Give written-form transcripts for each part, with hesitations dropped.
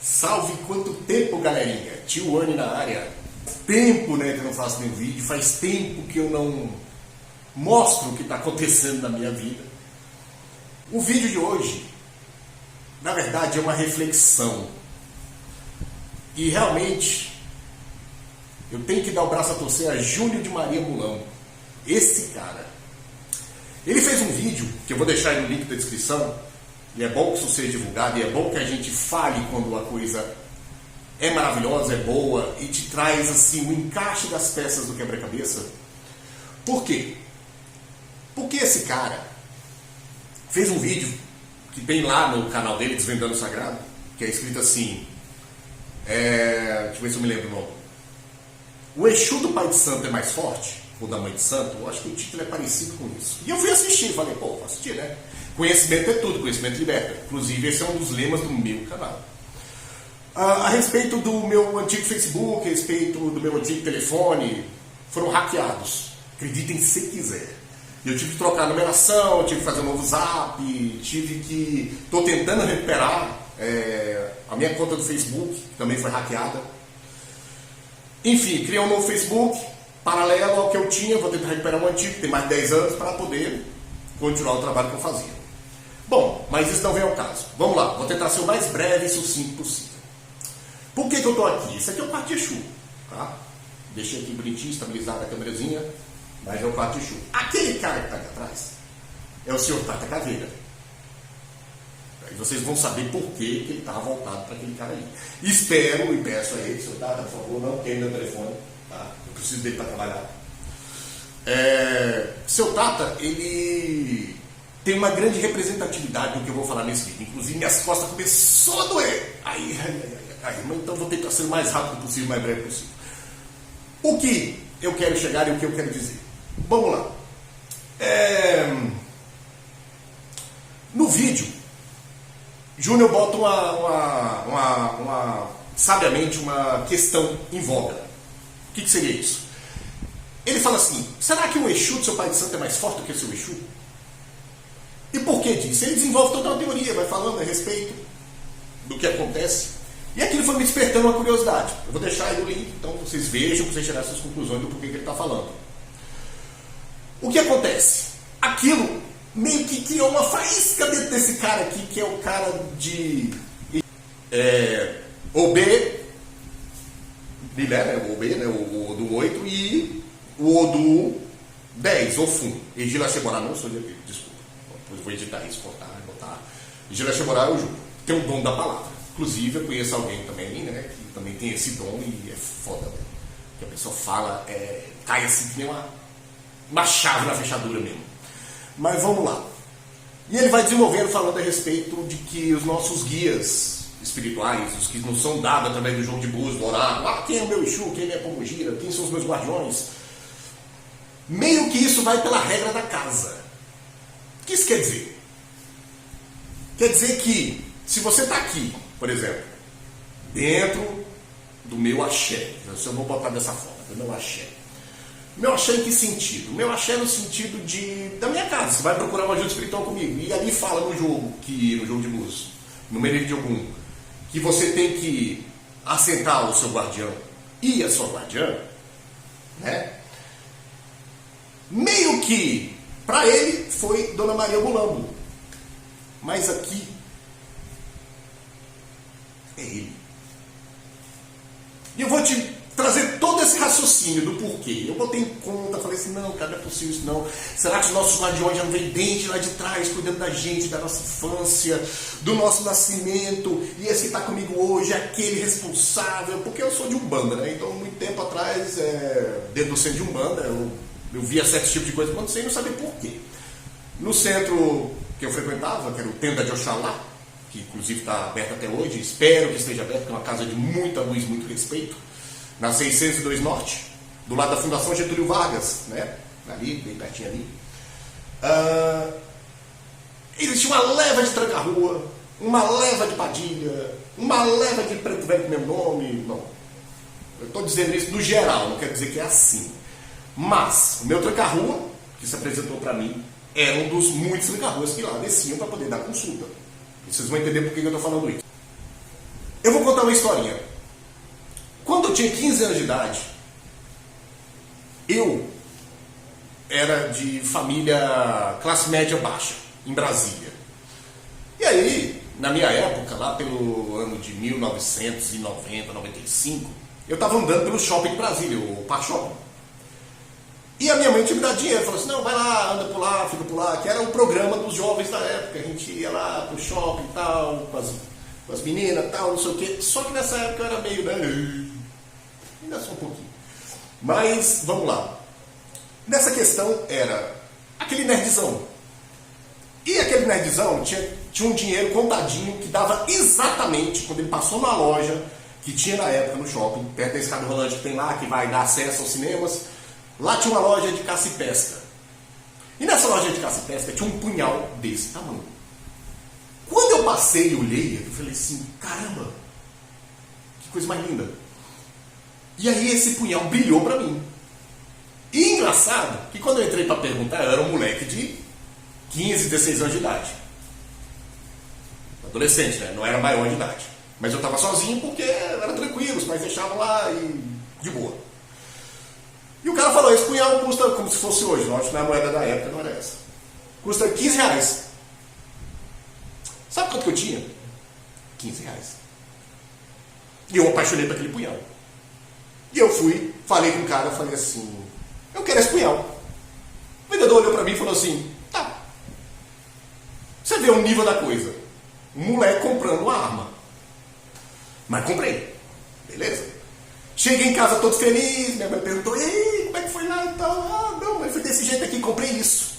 Salve, quanto tempo, galerinha! Tio Anny na área. Tempo, né, que eu não faço nenhum vídeo. Faz tempo que eu não mostro o que está acontecendo na minha vida. O vídeo de hoje, na verdade, é uma reflexão. E realmente, eu tenho que dar o braço a torcer a Júnior de Maria Mulambo. Esse cara. Ele fez um vídeo, que eu vou deixar aí no link da descrição, e é bom que isso seja divulgado, e é bom que a gente fale quando a coisa é maravilhosa, é boa, e te traz assim o encaixe das peças do quebra-cabeça. Por quê? Porque esse cara fez um vídeo que tem lá no canal dele, Desvendando o Sagrado, que é escrito assim, deixa eu ver se eu me lembro o nome. O Exu do Pai de Santo é mais forte? Ou da Mãe de Santo? Eu acho que o título é parecido com isso. E eu fui assistir, falei, pô, vou assistir, né? Conhecimento é tudo, conhecimento liberta. Inclusive, esse é um dos lemas do meu canal. A respeito do meu antigo Facebook, a respeito do meu antigo telefone, foram hackeados. Acreditem se quiser. Eu tive que trocar a numeração, tive que fazer um novo zap, estou tentando recuperar a minha conta do Facebook, que também foi hackeada. Enfim, criei um novo Facebook, paralelo ao que eu tinha, vou tentar recuperar um antigo, que tem mais de 10 anos, para poder continuar o trabalho que eu fazia. Bom, mas isso não vem ao caso. Vamos lá, vou tentar ser o mais breve e sucinto possível. Por que eu estou aqui? Isso aqui é o quarto de Exu, tá? Deixei aqui bonitinho, estabilizada a câmerazinha, mas é o quarto de Exu. Aquele cara que está aqui atrás é o senhor Tata Caveira. Aí vocês vão saber por que ele estava voltado para aquele cara ali. Espero e peço a ele, senhor Tata, por favor, não queime meu telefone, tá? Eu preciso dele para trabalhar. Seu Tata, ele tem uma grande representatividade no que eu vou falar nesse vídeo. Inclusive, minhas costas começou a doer. Mas então vou tentar ser o mais rápido possível, o mais breve possível. O que eu quero chegar e o que eu quero dizer? Vamos lá. No vídeo, Júnior bota sabiamente uma questão em voga. O que seria isso? Ele fala assim, será que o Exu do seu Pai de Santo é mais forte do que o seu Exu? E por que disso? Ele desenvolve toda uma teoria, vai falando a respeito do que acontece. E aquilo foi me despertando uma curiosidade. Eu vou deixar aí o link, então vocês vejam, para vocês tirarem suas conclusões do porquê que ele está falando. O que acontece? Aquilo meio que criou uma faísca dentro desse cara aqui, que é o cara de OB, né? O OB, né? O do 8 e o do 10, Ofum. Egila Chemorá, não sou de desculpa. Depois vou editar isso, cortar e botar. Egila Chemorá é o Ju. Tem um dom da palavra. Inclusive, eu conheço alguém também, né? Que também tem esse dom e é foda, né? Que a pessoa fala, cai assim que nem uma chave na fechadura mesmo. Mas vamos lá. E ele vai desenvolvendo falando a respeito de que os nossos guias espirituais, os que nos são dados através do jogo de búzios, do oráculo, quem é o meu Exu, quem é a minha Pombogira, quem são os meus guardiões, meio que isso vai pela regra da casa. O que isso quer dizer? Quer dizer que se você está aqui, por exemplo, dentro do meu axé, se eu vou botar dessa forma, do meu axé. Meu axé em que sentido? Meu axé no sentido da minha casa. Você vai procurar uma ajuda espiritual comigo. E ali fala no jogo de búzios, no Menino de Ogum, que você tem que assentar o seu guardião e a sua guardiã, né? Meio que, para ele, foi Dona Maria Mulambo. Mas aqui é ele. E eu vou te trazer todo esse raciocínio do porquê. Eu botei em conta, falei assim, não, cara, não é possível isso não. Será que os nossos guardiões já não vêm desde lá de trás, cuidando da gente, da nossa infância, do nosso nascimento, e esse que está comigo hoje é aquele responsável? Porque eu sou de Umbanda, né? Então, muito tempo atrás, dentro do centro de Umbanda, eu via certos tipos de coisa acontecer e não sabia porquê. No centro que eu frequentava, que era o Tenda de Oxalá, que inclusive está aberto até hoje, espero que esteja aberto, que é uma casa de muita luz, muito respeito, na 602 Norte, do lado da Fundação Getúlio Vargas, né? Ali, bem pertinho ali. Existia uma leva de Tranca-Rua, uma leva de Padilha, uma leva de Preto Velho com meu nome. Não, eu estou dizendo isso no geral, não quer dizer que é assim. Mas o meu Tranca-Rua, que se apresentou para mim, era um dos muitos Tranca-Ruas que lá desciam para poder dar consulta. E vocês vão entender por que eu estou falando isso. Eu vou contar uma historinha. Quando eu tinha 15 anos de idade, eu era de família classe média baixa, em Brasília. E aí, na minha época, lá pelo ano de 1990, 95, eu estava andando pelo shopping de Brasília, o Parque Shopping. E a minha mãe tinha me dado dinheiro, falou assim, não, vai lá, anda por lá, fica por lá, que era o programa dos jovens da época, a gente ia lá pro shopping e tal, com as meninas e tal, não sei o quê. Só que nessa época eu era meio, né, ainda só um pouquinho. Mas, vamos lá. Nessa questão era aquele nerdzão. E aquele nerdzão tinha um dinheiro contadinho que dava exatamente, quando ele passou na loja, que tinha na época no shopping, perto da escada rolante que tem lá, que vai dar acesso aos cinemas, lá tinha uma loja de caça e pesca. E nessa loja de caça e pesca tinha um punhal desse tamanho. Quando eu passei e olhei, eu falei assim, caramba, que coisa mais linda. E aí esse punhal brilhou pra mim. E engraçado que quando eu entrei para perguntar, eu era um moleque de 15, 16 anos de idade. Adolescente, né? Não era maior de idade. Mas eu estava sozinho porque era tranquilo, os pais deixavam lá e de boa. E o cara falou, esse punhal custa, como se fosse hoje, lógico, na moeda da época não era essa. Custa 15 reais. Sabe quanto que eu tinha? 15 reais. E eu apaixonei por aquele punhal. E eu fui, falei com o cara, falei assim, eu quero esse punhal. O vendedor olhou pra mim e falou assim, tá. Você vê o nível da coisa. Um moleque comprando uma arma. Mas comprei. Beleza. Cheguei em casa todo feliz, minha mãe perguntou, ei, como é que foi lá e tal? Ah, não, mas foi desse jeito aqui, comprei isso.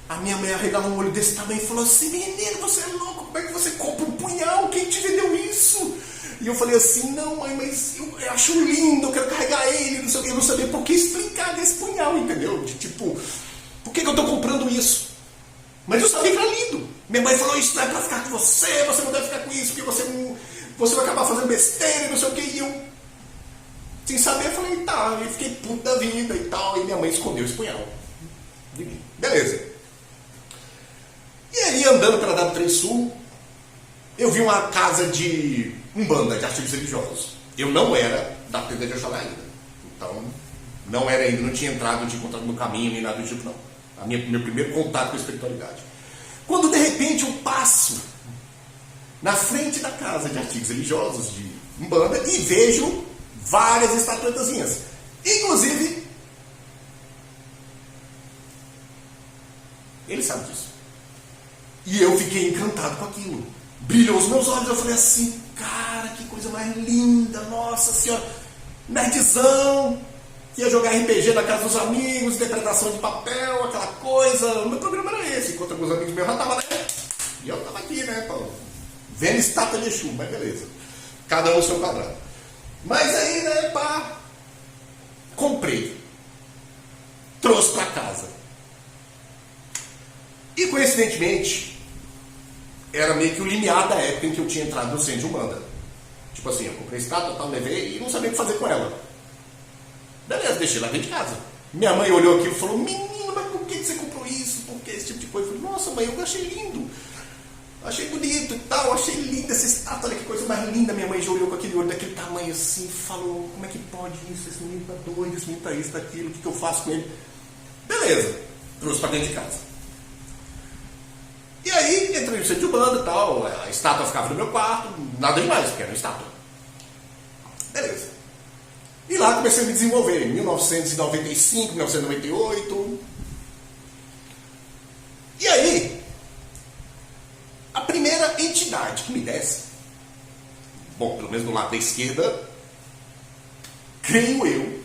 A minha mãe arregalou um olho desse tamanho e falou assim, menino, você é louco, como é que você compra um punhal? Quem te vendeu isso? E eu falei assim, não mãe, mas eu acho lindo, eu quero carregar ele, não sei o que, eu não sabia por que explicar desse punhal, entendeu? De, tipo, por que eu tô comprando isso? Mas eu sabia que era lindo. Minha mãe falou, isso não é pra ficar com você não deve ficar com isso, porque você vai acabar fazendo besteira e não sei o que, e eu, sem saber, eu falei, tá, eu fiquei puto da vida e tal, e minha mãe escondeu esse punhal. Beleza. E aí, andando pela W3 Sul, eu vi uma casa de umbanda, de artigos religiosos. Eu não era da tenda de Oxalá ainda. Então, não era ainda, não tinha entrado, não tinha encontrado no caminho, nem nada do tipo, não. Meu primeiro contato com a espiritualidade. Quando, de repente, eu passo na frente da casa de artigos religiosos, de umbanda, e vejo várias estatuetazinhas. Inclusive, ele sabe disso. E eu fiquei encantado com aquilo. Brilhou os meus olhos, eu falei assim, cara, que coisa mais linda, nossa senhora, nerdzão, ia jogar RPG na casa dos amigos, interpretação de papel, aquela coisa, o meu programa era esse, enquanto alguns amigos meus já estavam, né, e eu estava aqui, né, Paulo, vendo estátua de Exu, mas beleza, cada um no seu quadrado. Mas aí, né, pá, comprei, trouxe para casa, e coincidentemente, era meio que o limiar da época em que eu tinha entrado no centro de Umbanda. Tipo assim, eu comprei estátua, tal, levei e não sabia o que fazer com ela. Beleza, deixei lá dentro de casa. Minha mãe olhou aquilo e falou, menino, mas por que você comprou isso? Por que esse tipo de coisa? Eu falei, nossa mãe, eu achei lindo. Achei bonito e tal, achei linda essa estátua, olha que coisa mais linda. Minha mãe já olhou com aquele olho daquele tamanho assim, falou, como é que pode isso? Esse menino tá doido, esse menino tá isso, tá aquilo, o que eu faço com ele? Beleza, trouxe pra dentro de casa. E aí, entrei no centro de Umbanda e tal, a estátua ficava no meu quarto, nada demais, porque era uma estátua. Beleza. E lá comecei a me desenvolver, em 1995, 1998. E aí, a primeira entidade que me desce, bom, pelo menos do lado da esquerda, creio eu,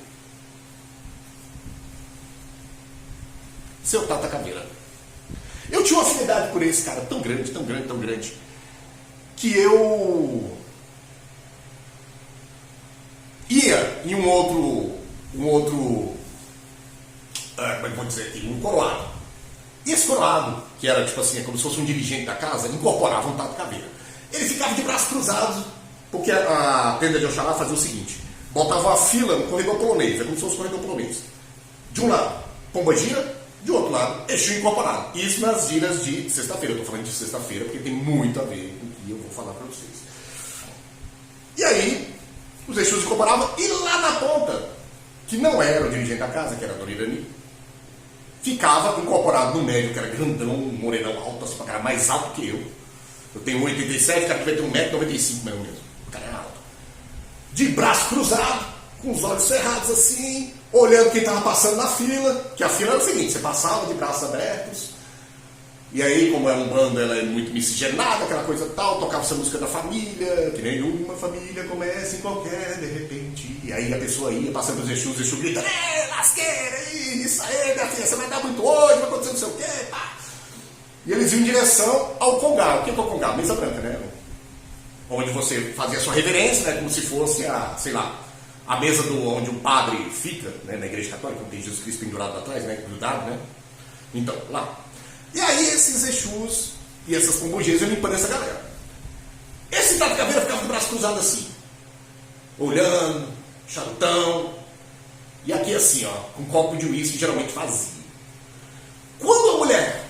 seu Tata Caveira. Eu tinha uma afinidade por esse cara tão grande, tão grande, tão grande, que eu ia em um outro, como é que vou dizer aqui, um coroado. E esse coroado, que era tipo assim, como se fosse um dirigente da casa, incorporava um Tata Caveira. Ele ficava de braços cruzados, porque a tenda de Oxalá fazia o seguinte, botava uma fila no corredor polonês, é como se fosse um corredor polonês. De um lado, pomba-gira, de outro lado, Exu incorporado. Isso nas giras de sexta-feira. Eu estou falando de sexta-feira porque tem muito a ver com o que eu vou falar para vocês. E aí, os Exus incorporavam, e lá na ponta, que não era o dirigente da casa, que era a Dona Irani, ficava incorporado no médio, que era grandão, um morenão alto, assim, o cara mais alto que eu. Eu tenho 1,87, o cara devia ter 1,95 m mais ou menos. O cara era alto. De braço cruzado, com os olhos cerrados assim, olhando quem estava passando na fila, que a fila era o seguinte, você passava de braços abertos, e aí, como é um bando, ela é muito miscigenada, aquela coisa tal, tocava essa música da família, que nenhuma família começa em qualquer de repente. E aí a pessoa ia passando pelos Exus gritando, lasqueira, isso aí, minha filha, você vai dar muito hoje, vai acontecer não sei o quê, pá. E eles iam em direção ao Congá. O que é o Congá? Mesa branca, né? Onde você fazia a sua reverência, né? Como se fosse a, sei lá, a mesa onde o padre fica, né? Na igreja católica, onde tem Jesus Cristo pendurado atrás, né? Grudado, né? Então, lá. E aí esses Exus e essas pombogias iam limpando essa galera. Esse Tata Caveira ficava com o braço cruzado assim, olhando, charutão, e aqui assim, ó, com um copo de uísque geralmente vazio. Quando a mulher,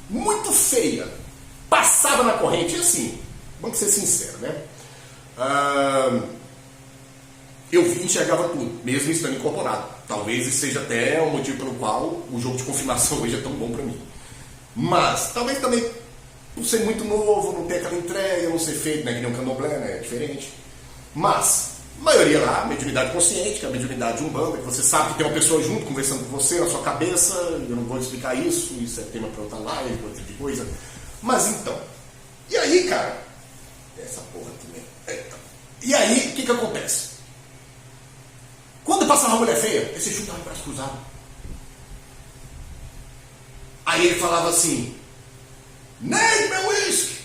muito feia, passava na corrente, e assim, vamos ser sinceros, né? Eu vi e enxergava tudo, mesmo estando incorporado. Talvez isso seja até o motivo pelo qual o jogo de confirmação hoje é tão bom pra mim. Mas, talvez também, por ser muito novo, não ter aquela entrega, não ser feito, né, que nem um candomblé, né, é diferente. Mas, a maioria lá, mediunidade consciente, que é a mediunidade umbanda, que você sabe que tem uma pessoa junto, conversando com você, na sua cabeça, eu não vou explicar isso é tema para outra live, outra tipo de coisa. Mas então, e aí, cara, essa porra aqui mesmo. E aí, o que acontece? Quando passava uma mulher feia, esse Exu tava de braço cruzado. Aí ele falava assim, Ney, meu uísque!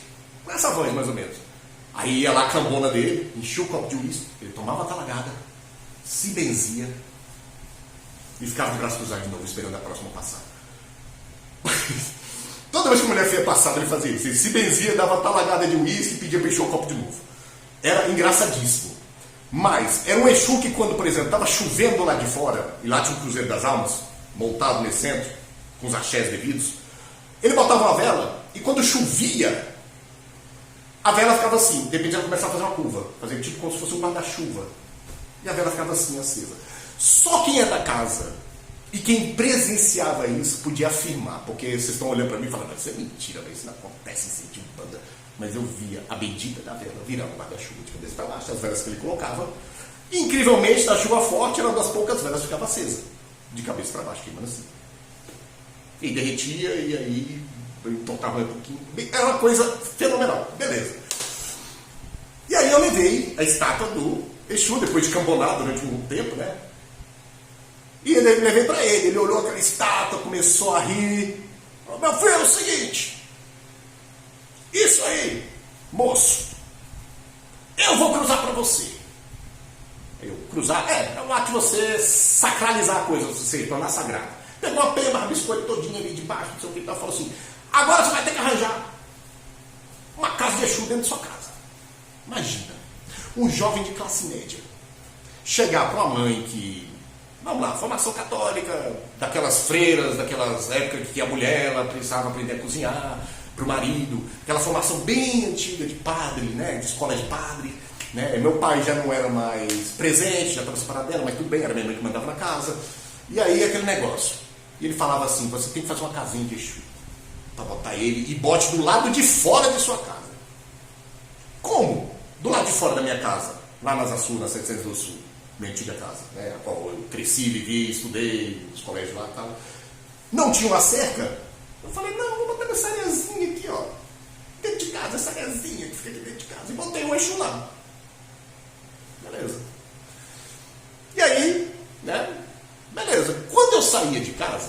Com essa voz, mais ou menos. Aí ia lá a cambona dele, enchia o copo de uísque, ele tomava a talagada, se benzia e ficava de braço cruzado de novo, esperando a próxima passada. Toda vez que a mulher feia passava, ele fazia isso. Ele se benzia, dava a talagada de uísque e pedia para encher o copo de novo. Era engraçadíssimo. Mas era um Exu que quando, por exemplo, estava chovendo lá de fora, e lá tinha um Cruzeiro das Almas, montado nesse centro, com os axés devidos, ele botava uma vela, e quando chovia, a vela ficava assim, de repente ela começava a fazer uma curva, fazer tipo como se fosse um guarda-chuva, e a vela ficava assim, acesa. Só quem é da casa, e quem presenciava isso, podia afirmar, porque vocês estão olhando para mim e falando, isso é mentira, isso não acontece em sentido banda, mas eu via a bendita da vela virar um guarda-chuva de cabeça para baixo, as velas que ele colocava, e incrivelmente, na chuva forte, era uma das poucas velas que ficava acesa, de cabeça para baixo, queimando assim. E derretia, e aí entortava um pouquinho. Era uma coisa fenomenal. Beleza. E aí eu levei a estátua do Exu, depois de cambonar durante um tempo, né? E eu levei para ele. Ele olhou aquela estátua, começou a rir. Falou, meu filho, é o seguinte. Isso aí, moço. Eu vou cruzar para você. Eu cruzar? É um ato de você sacralizar a coisa, você tornar sagrado. Pegou uma pena, rabiscou ele todinho ali de baixo, não sei o que, e falou assim, agora você vai ter que arranjar uma casa de Exu dentro da sua casa. Imagina, um jovem de classe média chegar para uma mãe que, vamos lá, formação católica, daquelas freiras, daquelas épocas que a mulher ela precisava aprender a cozinhar, para o marido, aquela formação bem antiga de padre, né, de escola de padre, né? Meu pai já não era mais presente, já estava separado dela, mas tudo bem, era minha mãe que mandava na casa. E aí aquele negócio. E ele falava assim, você tem que fazer uma casinha de Exu para botar ele e bote do lado de fora de sua casa. Como? Do lado de fora da minha casa, lá na Asa Sul, na 700 do Sul, minha antiga casa, né, a qual eu cresci, vivi, estudei, nos colégios lá e tal. Não tinha uma cerca? Eu falei, não, vou botar essa areazinha aqui, ó, dentro de casa, essa areazinha que fica aqui dentro de casa. E botei um Exu lá. Beleza. E aí, né? Beleza, quando eu saía de casa,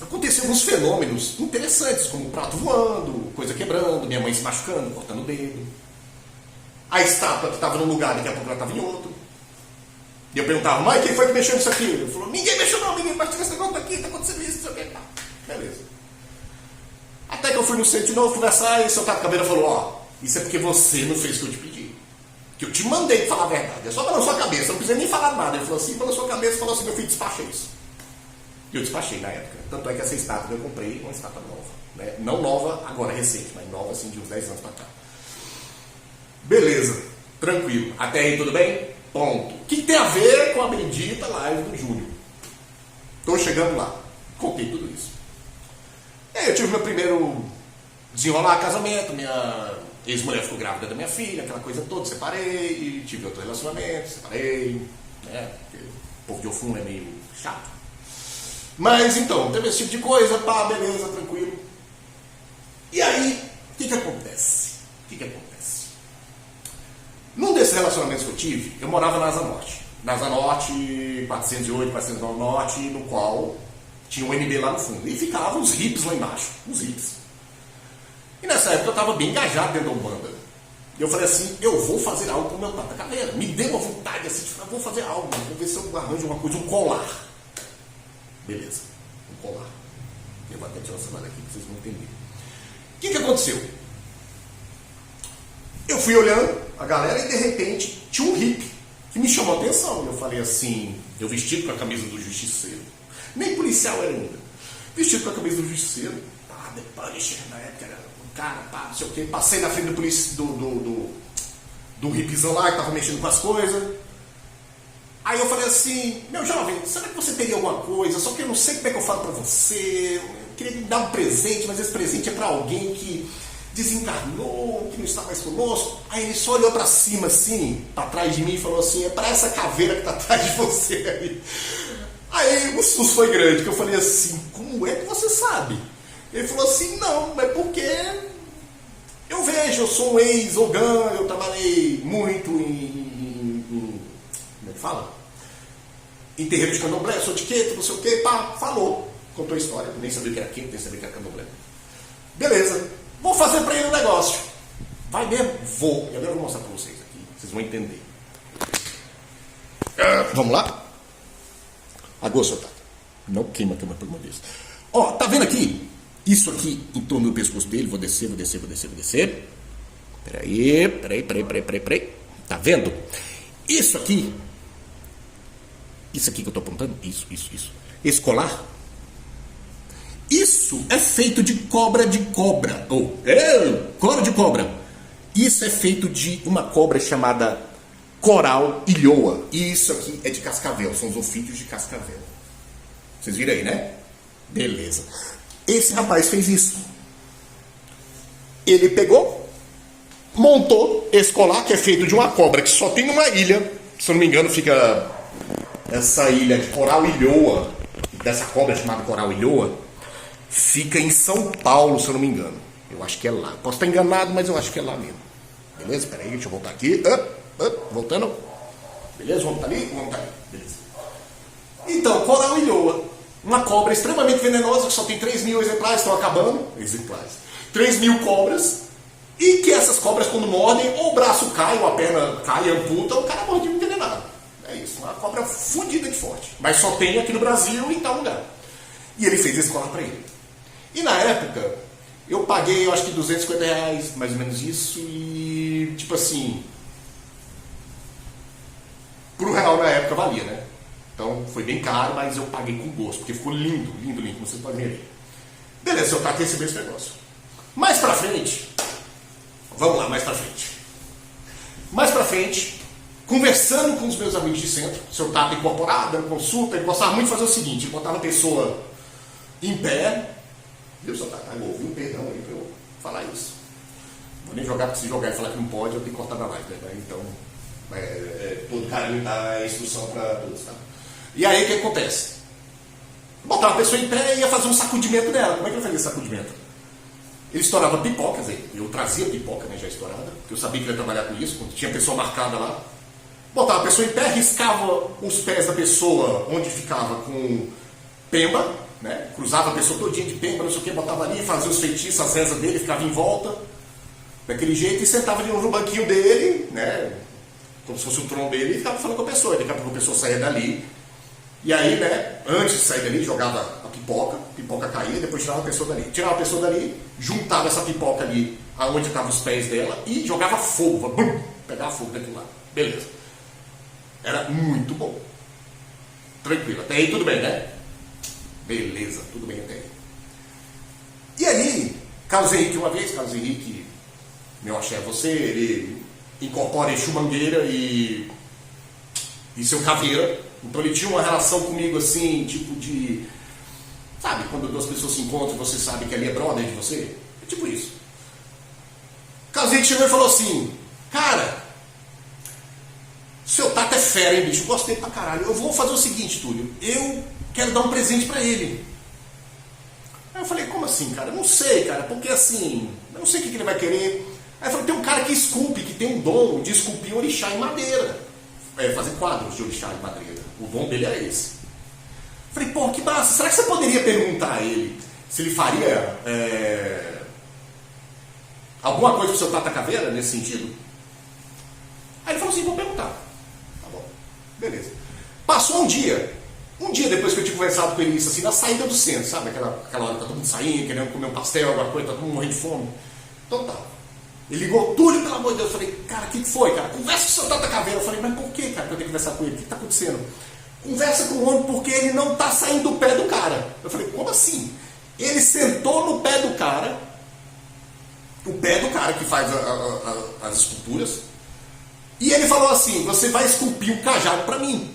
aconteciam alguns fenômenos interessantes, como o prato voando, coisa quebrando, minha mãe se machucando, cortando o dedo. A estátua que estava num lugar, daqui a pouco ela estava em outro. E eu perguntava, mãe, quem foi que mexeu nisso aqui? Ele falou, ninguém mexeu não, ninguém vai tirar esse negócio daqui, está acontecendo isso, não sei o que. Beleza. Até que eu fui no centro de novo conversar e o seu Tato Caveira falou, ó, isso é porque você não fez o que eu te pedi. Que eu te mandei falar a verdade. É só na sua cabeça, não precisa nem falar nada. Ele falou assim, pela sua cabeça, falou assim, meu filho, despacha isso. E eu despachei na época. Tanto é que essa estátua eu comprei uma estátua nova. Né? Não nova agora, recente, mas nova assim de uns 10 anos pra cá. Beleza. Tranquilo. Até aí tudo bem? Ponto. O que tem a ver com a bendita live do Júnior? Tô chegando lá. Contei tudo isso. E aí eu tive meu primeiro desenrolar casamento, minha ex-mulher ficou grávida da minha filha, aquela coisa toda, separei, tive outro relacionamento, separei, né? Porque o povo de Ofum é meio chato. Mas então, teve esse tipo de coisa, pá, beleza, tranquilo. E aí, o que acontece? Num desses relacionamentos que eu tive, eu morava na Asa Norte. Na Asa Norte, 408, 409 Norte, no qual tinha um NB lá no fundo. E ficavam os hips lá embaixo, os hips. E nessa época eu estava bem engajado dentro da Umbanda. E eu falei assim, eu vou fazer algo com o meu Tata Caveira. Me deu uma vontade assim, de falar, vou fazer algo, vou ver se eu arranjo uma coisa, um colar. Beleza, um colar. Eu vou até tirar essa aqui para vocês vão entender. O que aconteceu? Eu fui olhando a galera e de repente tinha um hippie que me chamou a atenção. E eu falei assim, eu vestido com a camisa do Justiceiro. Nem policial era ainda. Vestido com a camisa do Justiceiro. Pá, The Punisher, na época era um cara, pá, não sei o quê. Passei na frente do hippizão lá que tava mexendo com as coisas. Aí eu falei assim, meu jovem, será que você teria alguma coisa? Só que eu não sei como é que eu falo pra você. Eu queria me dar um presente, mas esse presente é pra alguém que desencarnou, que não está mais conosco. Aí ele só olhou pra cima assim, pra trás de mim e falou assim, é pra essa caveira que tá atrás de você aí. Aí o susto foi grande, que eu falei assim, como é que você sabe? Ele falou assim, não, é porque eu vejo, eu sou um ex-Ogan, eu trabalhei muito como é que fala? Em terreiro de candomblé, sou etiqueta, não sei o que, pá, falou, contou a história, nem sabia que era quente, nem sabia que era candomblé. Beleza, vou fazer pra ele um negócio. Vai mesmo? Vou. E agora eu vou mostrar pra vocês aqui, vocês vão entender. Vamos lá? Agora, seu Tata. Não queima a câmera por uma vez. Ó, tá vendo aqui? Isso aqui em torno do pescoço dele, vou descer. Peraí. Tá vendo? Isso aqui que eu tô apontando, isso. Esse colar, isso é feito de cobra de cobra. Couro de cobra. Isso é feito de uma cobra chamada coral ilhoa. E isso aqui é de cascavel, são os ofídeos de cascavel. Vocês viram aí, né? Beleza. Esse rapaz fez isso. Ele pegou, montou esse colar que é feito de uma cobra que só tem uma ilha. Se eu não me engano, fica essa ilha de coral ilhoa, dessa cobra chamada coral ilhoa, fica em São Paulo, se eu não me engano. Eu acho que é lá. Posso estar enganado, mas eu acho que é lá mesmo. Beleza? Peraí, deixa eu voltar aqui. Voltando. Beleza? Vamos estar ali? Vamos estar ali. Beleza. Então, coral ilhoa. Uma cobra extremamente venenosa, que só tem 3.000 exemplares, estão acabando. 3.000 cobras. E que essas cobras, quando mordem, ou o braço cai, ou a perna cai, amputa, ou o cara morre envenenado. É isso, uma cobra fodida de forte. Mas só tem aqui no Brasil e em tal lugar. E ele fez esse colar pra ele. E na época, eu paguei, eu acho que R$250, mais ou menos isso, e tipo assim, pro real na época valia, né? Então foi bem caro, mas eu paguei com gosto, porque ficou lindo, como vocês podem ver aí. Beleza, eu tava recebendo esse negócio. Mais pra frente, vamos lá, mais pra frente, conversando com os meus amigos de centro, se eu estava incorporado, dando consulta, ele gostava muito de fazer o seguinte, ele botava a pessoa em pé, viu, seu Tata? Eu ouvi um perdão aí pra eu falar isso. Vou nem jogar, porque se jogar e falar que não pode, eu tenho que cortar da live, né? Então, todo carinho dá instrução para todos, tá? E aí, o que acontece? Botava a pessoa em pé e ia fazer um sacudimento dela. Como é que eu fazia esse sacudimento? Ele estourava pipocas aí. Eu trazia pipoca, né, já estourada, porque eu sabia que ia trabalhar com isso, quando tinha pessoa marcada lá. Botava a pessoa em pé, riscava os pés da pessoa onde ficava com pemba, né? Cruzava a pessoa todinha de pemba, não sei o que, botava ali, fazia os feitiços, as rezas dele, ficava em volta, daquele jeito, e sentava de novo no banquinho dele, né? Como se fosse o trono dele, e ficava falando com a pessoa. Daqui a pouco a pessoa saía dali, e aí, né, antes de sair dali, jogava a pipoca caía, depois tirava a pessoa dali. Tirava a pessoa dali, juntava essa pipoca ali, aonde estavam os pés dela, e jogava fogo, bum, pegava fogo daquilo lá. Beleza. Era muito bom. Tranquilo. Até aí tudo bem, né? Beleza, tudo bem até aí. E aí, Carlos Henrique uma vez, Carlos Henrique, meu axé você, ele incorpora Exu Mangueira e seu Caveira. Então ele tinha uma relação comigo assim, tipo de... Sabe, quando duas pessoas se encontram e você sabe que ali é brother de você? É tipo isso. O Caveira chegou e falou assim, cara, seu Tato é fera, hein, bicho? Gostei pra caralho. Eu vou fazer o seguinte, Túlio, eu quero dar um presente pra ele. Aí eu falei, como assim, cara? Eu não sei, cara, porque assim, eu não sei o que ele vai querer. Aí eu falei, tem um cara que esculpe, que tem um dom de esculpir orixá em madeira. Fazer quadros de orixá em madeira. O dom dele era esse. Eu falei, pô, que massa. Será que você poderia perguntar a ele se ele faria alguma coisa pro seu Tata Caveira nesse sentido? Aí ele falou assim, vou perguntar. Tá bom, beleza. Passou um dia depois que eu tinha conversado com ele isso, assim, na saída do centro, sabe? Aquela hora que tá todo mundo saindo, querendo comer um pastel, alguma coisa, tá todo mundo morrendo de fome. Então tá. Ele ligou, Túlio, pelo amor de Deus. Eu falei, cara, o que foi, cara? Conversa com o seu Tata Caveira. Eu falei, mas por que, cara, que eu tenho que conversar com ele? O que tá acontecendo? Conversa com o homem porque ele não tá saindo do pé do cara. Eu falei, como assim? Ele sentou no pé do cara, o pé do cara que faz as esculturas, e ele falou assim, você vai esculpir um cajado pra mim.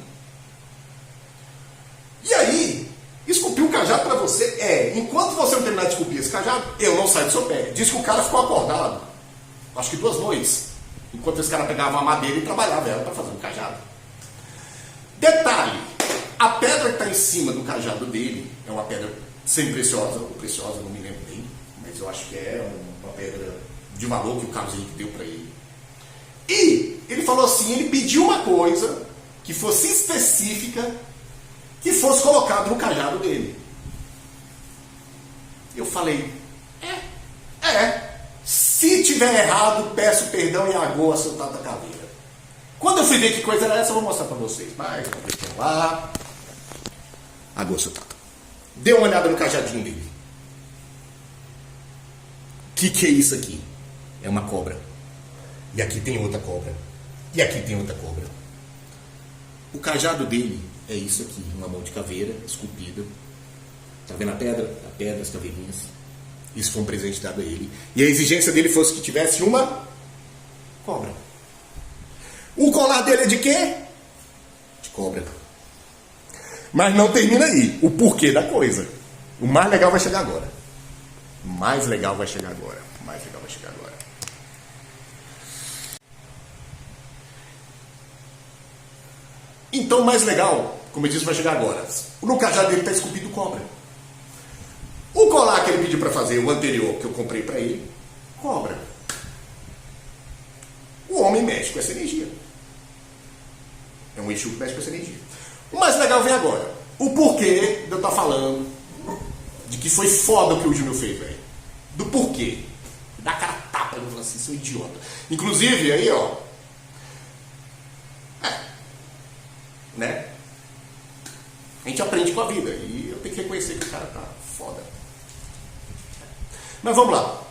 E aí, esculpir um cajado pra você enquanto você não terminar de esculpir esse cajado, eu não saio do seu pé. Diz que o cara ficou acordado, acho que 2 noites, enquanto esse cara pegava uma madeira e trabalhava ela para fazer um cajado. Detalhe, a pedra que está em cima do cajado dele é uma pedra semi-preciosa, ou preciosa, não me lembro bem, mas eu acho que é uma pedra de valor que o Carlos Henrique deu para ele. E ele falou assim, ele pediu uma coisa que fosse específica, que fosse colocado no cajado dele. Eu falei, se tiver errado, peço perdão e agô a seu Tata Caveira. Quando eu fui ver que coisa era essa, eu vou mostrar pra vocês. Mas, vamos lá. Agô, seu Tata. Dê uma olhada no cajadinho dele. O que é isso aqui? É uma cobra. E aqui tem outra cobra. E aqui tem outra cobra. O cajado dele é isso aqui, uma mão de caveira esculpida. Tá vendo a pedra? A pedra, as caveirinhas. Isso foi um presente dado a ele. E a exigência dele fosse que tivesse uma cobra. O colar dele é de quê? De cobra. Mas não termina aí. O porquê da coisa. O mais legal vai chegar agora. O mais legal vai chegar agora. O mais legal vai chegar agora. Então o mais legal, como eu disse, vai chegar agora. No cajado dele está esculpido cobra. O colar que ele pediu para fazer, o anterior que eu comprei para ele, cobra. O homem mexe com essa energia. É um Exu que mexe com essa energia. O mais legal vem agora. O porquê de eu estar falando de que foi foda o que o Júnior fez, velho. Do porquê. Dá aquela tapa no assim, seu idiota. Inclusive, aí, ó. Né? A gente aprende com a vida. E eu tenho que reconhecer que o cara tá foda. Mas vamos lá.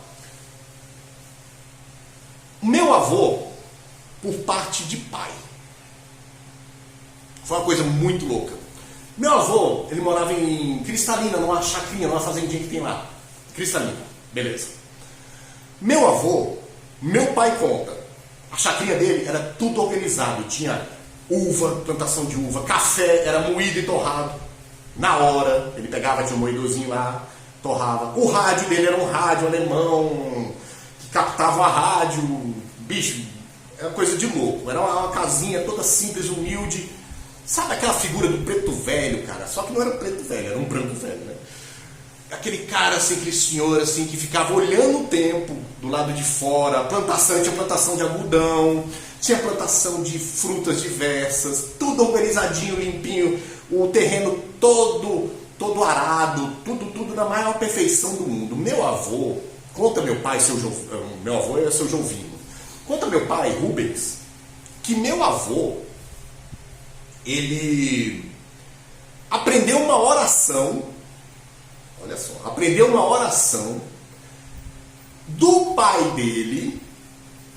Meu avô, por parte de pai, foi uma coisa muito louca. Meu avô, ele morava em Cristalina, numa chacrinha, numa fazendinha que tem lá. Cristalina, beleza. Meu avô, meu pai conta, a chacrinha dele era tudo organizado. Tinha uva, plantação de uva, café, era moído e torrado. Na hora, ele pegava, tinha um moedorzinho lá, torrava. O rádio dele era um rádio alemão, que captava a rádio. Bicho, era coisa de louco. Era uma casinha toda simples, humilde. Sabe aquela figura do preto velho, cara? Só que não era preto velho, era um branco velho, né? Aquele cara, assim, aquele senhor, assim, que ficava olhando o tempo do lado de fora. A plantação, tinha plantação de algodão, tinha plantação de frutas diversas, tudo organizadinho, limpinho, o terreno todo arado, tudo na maior perfeição do mundo. Meu avô, conta meu pai, meu avô é seu Jovino, conta meu pai, Rubens, que meu avô, ele aprendeu uma oração, olha só, aprendeu uma oração do pai dele.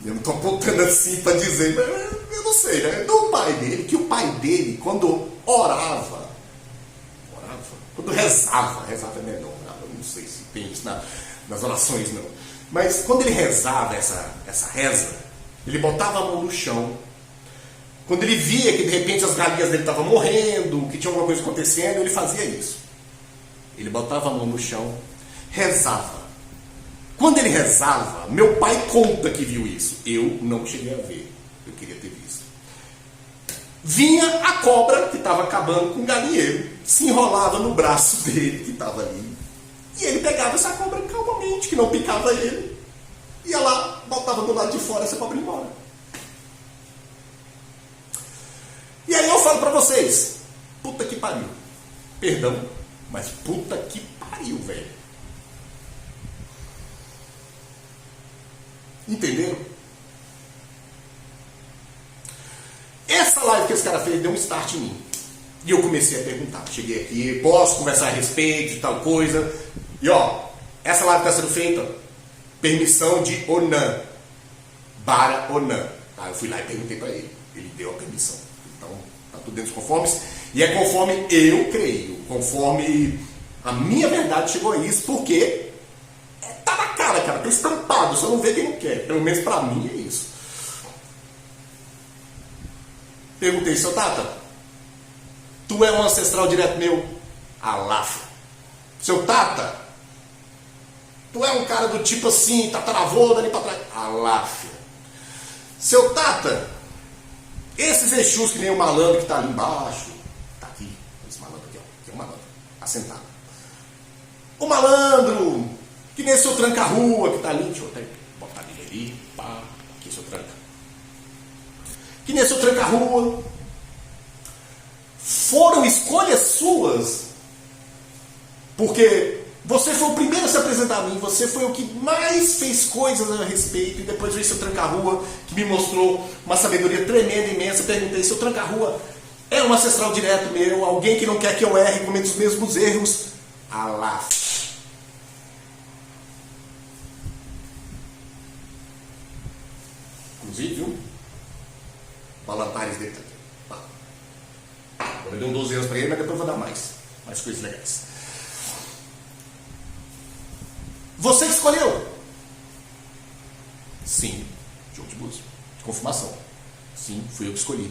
Eu não estou apontando assim para dizer, eu não sei, né? Do pai dele, que o pai dele, quando orava, quando rezava é melhor, eu não sei se tem isso nas orações, não. Mas quando ele rezava essa reza, Ele botava a mão no chão. Quando ele via que de repente as galinhas dele estavam morrendo, que tinha alguma coisa acontecendo, ele fazia isso. Ele botava a mão no chão, rezava. Quando ele rezava, meu pai conta que viu isso. Eu não cheguei a ver. Eu queria ter visto. Vinha a cobra que estava acabando com o galinheiro, se enrolava no braço dele que estava ali. E ele pegava essa cobra calmamente, que não picava ele. Ia lá, botava do lado de fora essa cobra embora. E aí eu falo pra vocês, puta que pariu. Perdão, mas puta que pariu, velho. Entenderam? Essa live que esse cara fez deu um start em mim. E eu comecei a perguntar. Cheguei aqui, posso conversar a respeito de tal coisa? E ó, essa live está sendo feita, permissão de Onan. Bara Onan. Tá, eu fui lá e perguntei para ele. Ele deu a permissão. Então, tá tudo dentro dos conformes. E é conforme eu creio. Conforme a minha verdade chegou a isso. Porque tá na cara, cara. Tá estampado. Só não vê quem não quer. Pelo menos para mim é isso. Perguntei, seu Tata, tu é um ancestral direto meu? Alaf. Seu Tata, tu é um cara do tipo assim, tataravô, dali pra trás? Alaf. Seu Tata, esses Exus que nem o malandro que tá ali embaixo, tá aqui, esse malandro aqui, ó, aqui é o malandro, assentado. O malandro, que nem seu tranca-rua que tá ali, deixa eu até botar ele ali, pá, aqui seu tranca. Que nem seu tranca-rua, foram escolhas suas, porque você foi o primeiro a se apresentar a mim, você foi o que mais fez coisas a respeito, e depois veio seu tranca-rua, que me mostrou uma sabedoria tremenda, imensa. Perguntei, seu tranca-rua é um ancestral direto meu, alguém que não quer que eu erre, cometa os mesmos erros? Alá. Inclusive, viu? Balantares dele tá aqui. Eu dei 12 anos para ele, mas depois eu vou dar mais coisas legais. Você que escolheu? Sim, jogo de búzios, de confirmação. Sim, fui eu que escolhi.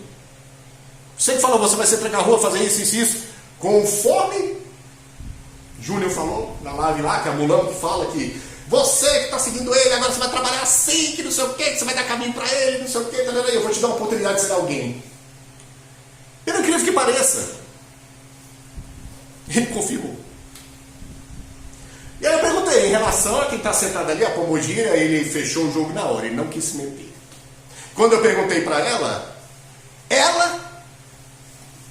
Você que falou, você vai ser tranca-rua, fazer isso, conforme Júnior falou na live lá, que é a Mulano que fala que você que está seguindo ele, agora você vai trabalhar assim, que não sei o que você vai dar caminho para ele, não sei o que, eu vou te dar uma oportunidade de ser alguém. Pelo incrível que pareça, ele confirmou. E aí eu perguntei, em relação a quem está sentado ali, a Pomogira, ele fechou o jogo na hora, ele não quis se meter. Quando eu perguntei para ela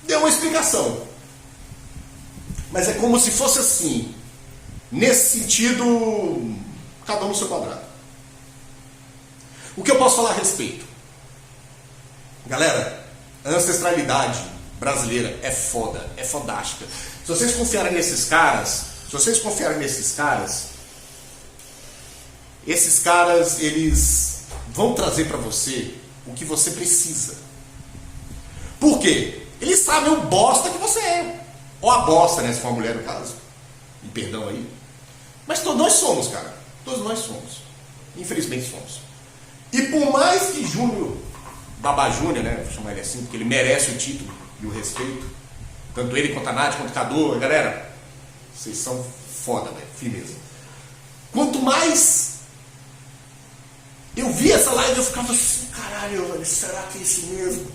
deu uma explicação. Mas é como se fosse assim, nesse sentido, cada um no seu quadrado. O que eu posso falar a respeito? Galera, a ancestralidade brasileira é foda, é fodástica. Se vocês confiarem nesses caras, esses caras, eles vão trazer pra você o que você precisa. Por quê? Eles sabem o bosta que você é. Ou a bosta, né? Se for uma mulher no caso. E perdão aí. Mas todos nós somos, cara. Todos nós somos. Infelizmente somos. E por mais que Júnior, Babá Júnior, né? Vou chamar ele assim, porque ele merece o título e o respeito. Tanto ele quanto a Nath, quanto o Cadu. Galera, vocês são foda, velho. Firmeza. Quanto mais eu vi essa live, eu ficava assim, caralho, velho, será que é isso mesmo?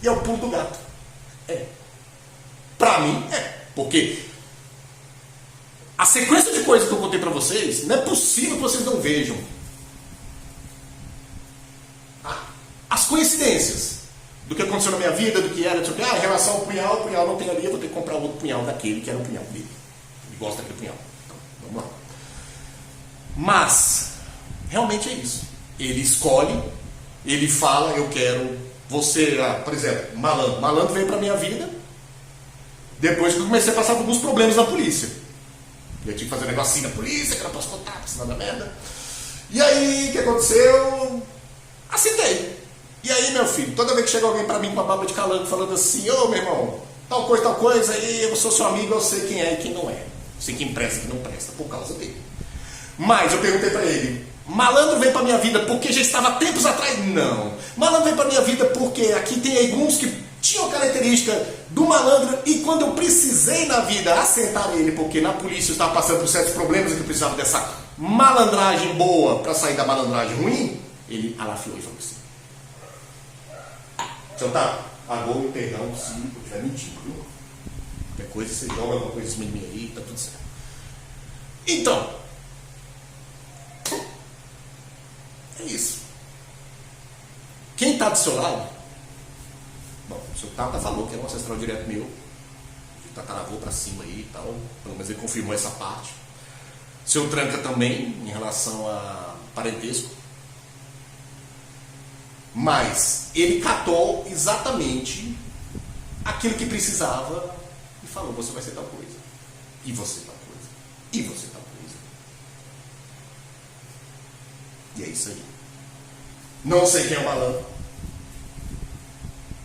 E é o pulo do gato. É. Pra mim, é. Porque a sequência de coisas que eu contei pra vocês, não é possível que vocês não vejam. As coincidências do que aconteceu na minha vida, do que era, em relação ao punhal, o punhal não tem ali, eu vou ter que comprar outro punhal daquele que era o punhal dele. Ele gosta daquele punhal. Então, vamos lá. Mas, realmente é isso. Ele escolhe, ele fala, eu quero você, por exemplo, malandro. Malandro veio pra minha vida depois que eu comecei a passar por alguns problemas na polícia. Eu tinha que fazer um negocinho na polícia, que eu não posso contar, porque senão dá merda. E aí, o que aconteceu? Aceitei. E aí, meu filho, toda vez que chega alguém pra mim com a baba de calango falando assim, ô meu irmão, tal coisa, aí eu sou seu amigo, eu sei quem é e quem não é. Eu sei quem presta e quem não presta, por causa dele. Mas eu perguntei pra ele, Malandro veio para minha vida porque já estava tempos atrás? Não. Malandro veio para minha vida porque aqui tem alguns que tinham característica do malandro e quando eu precisei na vida acertar ele, porque na polícia eu estava passando por certos problemas e que eu precisava dessa malandragem boa para sair da malandragem ruim, ele alafiou e falou assim: então tá, agora o perdão se eu estiver mentindo, viu? Qualquer coisa você joga alguma coisa em cima de mim aí, tá tudo certo. Então, é isso. Quem está do seu lado? Bom, o seu Tata falou que é um ancestral direto meu, de tataravô para cima aí e tal, pelo menos ele confirmou essa parte. Seu Tranca também, em relação a parentesco. Mas ele catou exatamente aquilo que precisava e falou: você vai ser tal coisa, e você tal coisa, e você tal coisa. E é isso aí. Não sei quem é o malandro,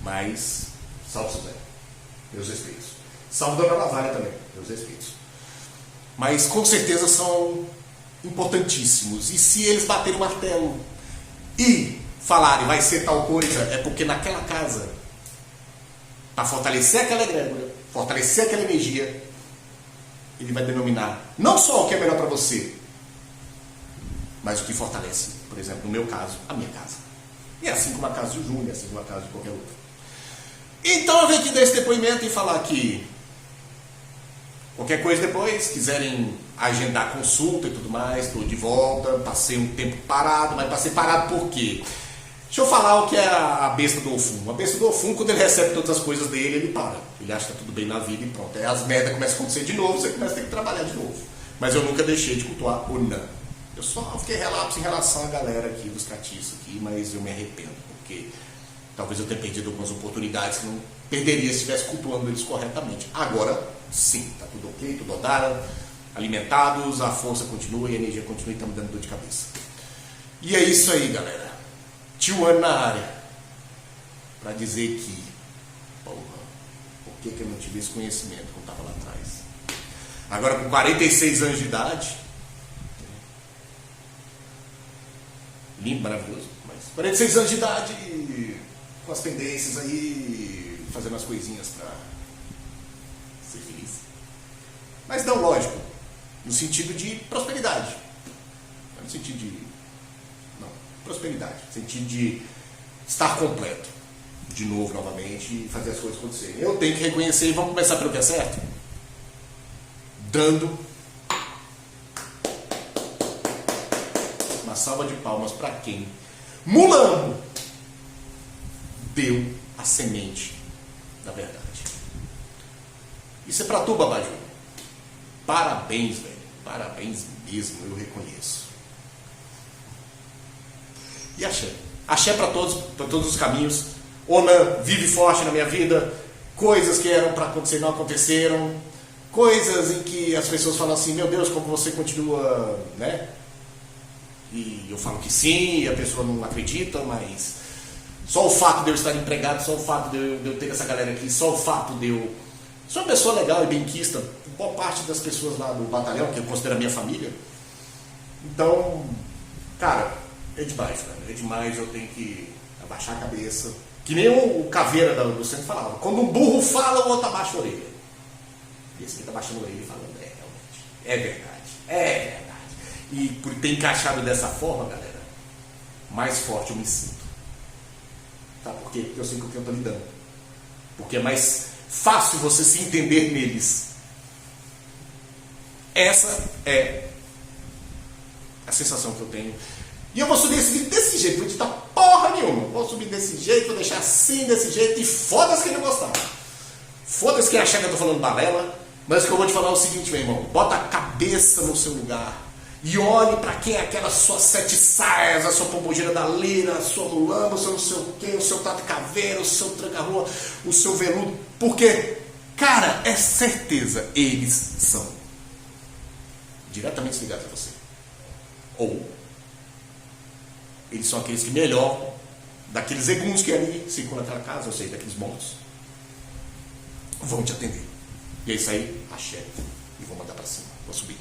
mas salve Suzé, meus respeitos. Salve Dona Navalha também, meus respeitos. Mas com certeza são importantíssimos. E se eles baterem o martelo e falarem vai ser tal coisa, é porque naquela casa, para fortalecer aquela egrégora, fortalecer aquela energia, ele vai denominar não só o que é melhor para você, mas o que fortalece, por exemplo, no meu caso, a minha casa. E é assim como a casa do Júnior, é assim como a casa de qualquer outro. Então eu venho aqui dar esse depoimento e falar que qualquer coisa depois, quiserem agendar consulta e tudo mais, estou de volta, passei um tempo parado, mas passei parado por quê? Deixa eu falar o que é a besta do Ofum. A besta do Ofum, quando ele recebe todas as coisas dele, ele para. Ele acha que tá tudo bem na vida e pronto. Aí as merdas começam a acontecer de novo, você começa a ter que trabalhar de novo. Mas eu nunca deixei de cultuar o Nã. Eu só fiquei relapso em relação à galera aqui dos catiços aqui, mas eu me arrependo, porque talvez eu tenha perdido algumas oportunidades que não perderia se estivesse cultuando eles corretamente. Agora, sim, tá tudo ok, tudo odara, alimentados, a força continua e a energia continua e estamos dando dor de cabeça. E é isso aí, galera. Tio Ano na área, para dizer que, porra, por que eu não tive esse conhecimento quando estava lá atrás? Agora com 46 anos de idade, lindo, maravilhoso, mas 46 anos de idade, com as pendências aí, fazendo as coisinhas para ser feliz. Mas não, lógico, no sentido de prosperidade, não no sentido de... prosperidade, no sentido de estar completo de novo, novamente, e fazer as coisas acontecerem. Eu tenho que reconhecer, e vamos começar pelo que é certo, dando uma salva de palmas para quem Mulambo deu a semente da verdade. Isso é para tu, Babaju. Parabéns, velho, parabéns mesmo, eu reconheço. E axé. Axé para todos os caminhos. Onã vive forte na minha vida. Coisas que eram para acontecer não aconteceram. Coisas em que as pessoas falam assim: meu Deus, como você continua, né? E eu falo que sim, e a pessoa não acredita, mas só o fato de eu estar empregado, só o fato de eu ter essa galera aqui, só o fato de eu... Sou uma pessoa legal e benquista. Boa parte das pessoas lá do batalhão, que eu considero a minha família. Então, cara... é demais, cara. É demais, eu tenho que abaixar a cabeça. Que nem o Caveira do centro falava. Quando um burro fala, o outro abaixa a orelha. E esse aqui tá abaixando a orelha e falando: é, realmente. É verdade. É verdade. E por ter encaixado dessa forma, galera, mais forte eu me sinto. Tá? Por quê? Porque eu sei com quem eu tô lidando. Porque é mais fácil você se entender neles. Essa é a sensação que eu tenho. E eu vou subir esse vídeo desse jeito, vou editar porra nenhuma. Vou subir desse jeito, vou deixar assim, desse jeito, e foda-se quem não gostar. Foda-se quem achar que eu tô falando balela, mas o que eu vou te falar é o seguinte, meu irmão: bota a cabeça no seu lugar e olhe pra quem é aquelas suas 7 saias, a sua pombogira da lira, a sua mulamba, o seu não sei o quê, o seu tato caveira, o seu tranca-rua, o seu veludo, porque, cara, é certeza, eles são diretamente ligados a você. Ou eles são aqueles que melhor, daqueles eguns que ali circulam naquela casa, ou seja, daqueles mortos, vão te atender. E é isso aí, axé. E vou mandar pra cima, vou subir.